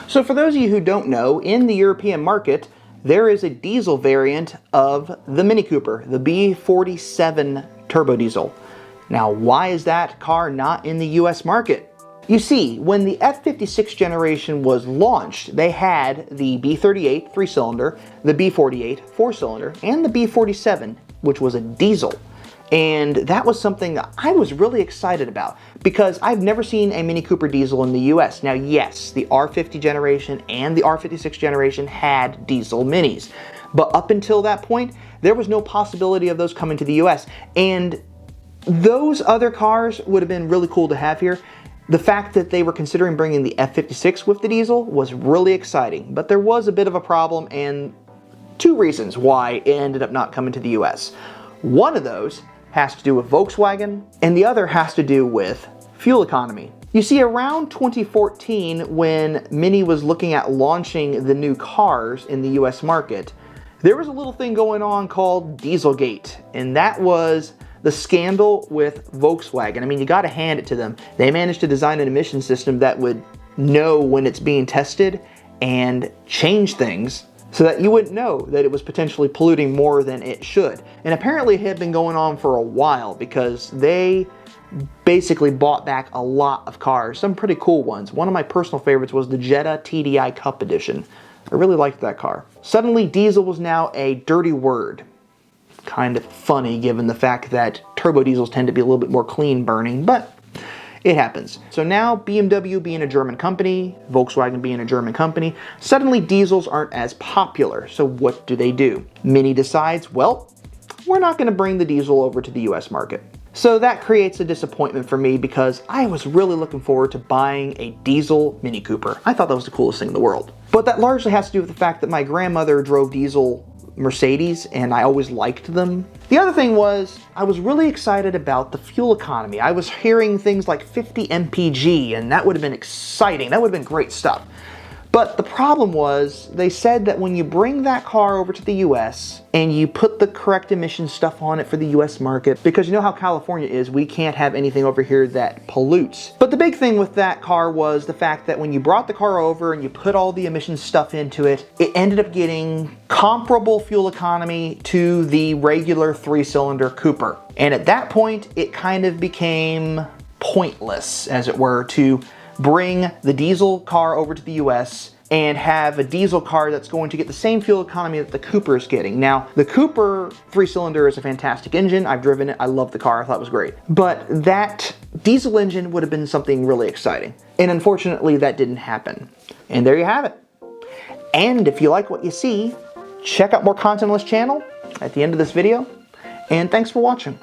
So for those of you who don't know, in the European market, there is a diesel variant of the Mini Cooper, the B47 turbo diesel. Now, why is that car not in the US market? You see, when the F56 generation was launched, they had the B38 3-cylinder, the B48 4-cylinder, and the B47, which was a diesel. And that was something that I was really excited about because I've never seen a Mini Cooper diesel in the US. Now, yes, the R50 generation and the R56 generation had diesel Minis, but up until that point, there was no possibility of those coming to the US. And those other cars would have been really cool to have here. The fact that they were considering bringing the F56 with the diesel was really exciting, but there was a bit of a problem and two reasons why it ended up not coming to the US. One of those has to do with Volkswagen, and the other has to do with fuel economy. You see, around 2014, when Mini was looking at launching the new cars in the US market, there was a little thing going on called Dieselgate, and that was the scandal with Volkswagen. I mean, you gotta hand it to them. They managed to design an emission system that would know when it's being tested and change things so that you wouldn't know that it was potentially polluting more than it should. And apparently it had been going on for a while because they basically bought back a lot of cars, some pretty cool ones. One of my personal favorites was the Jetta TDI Cup Edition. I really liked that car. Suddenly, diesel was now a dirty word. Kind of funny given the fact that turbo diesels tend to be a little bit more clean burning, but it happens. So now, BMW being a German company, Volkswagen being a German company, suddenly diesels aren't as popular. So what do? Mini decides, well, we're not going to bring the diesel over to the US market. So that creates a disappointment for me because I was really looking forward to buying a diesel Mini Cooper. I thought that was the coolest thing in the world. But that largely has to do with the fact that my grandmother drove diesel Mercedes and I always liked them. The other thing was, I was really excited about the fuel economy. I was hearing things like 50 mpg and that would have been exciting. That would have been great stuff. But the problem was, they said that when you bring that car over to the US and you put the correct emission stuff on it for the US market, because you know how California is, we can't have anything over here that pollutes. But the big thing with that car was the fact that when you brought the car over and you put all the emission stuff into it, it ended up getting comparable fuel economy to the regular 3-cylinder Cooper. And at that point, it kind of became pointless, as it were, to bring the diesel car over to the US and have a diesel car that's going to get the same fuel economy that the Cooper is getting. Now, the Cooper 3-cylinder is a fantastic engine. I've driven it. I love the car. I thought it was great. But that diesel engine would have been something really exciting. And unfortunately, that didn't happen. And there you have it. And if you like what you see, check out more content on this channel at the end of this video. And thanks for watching.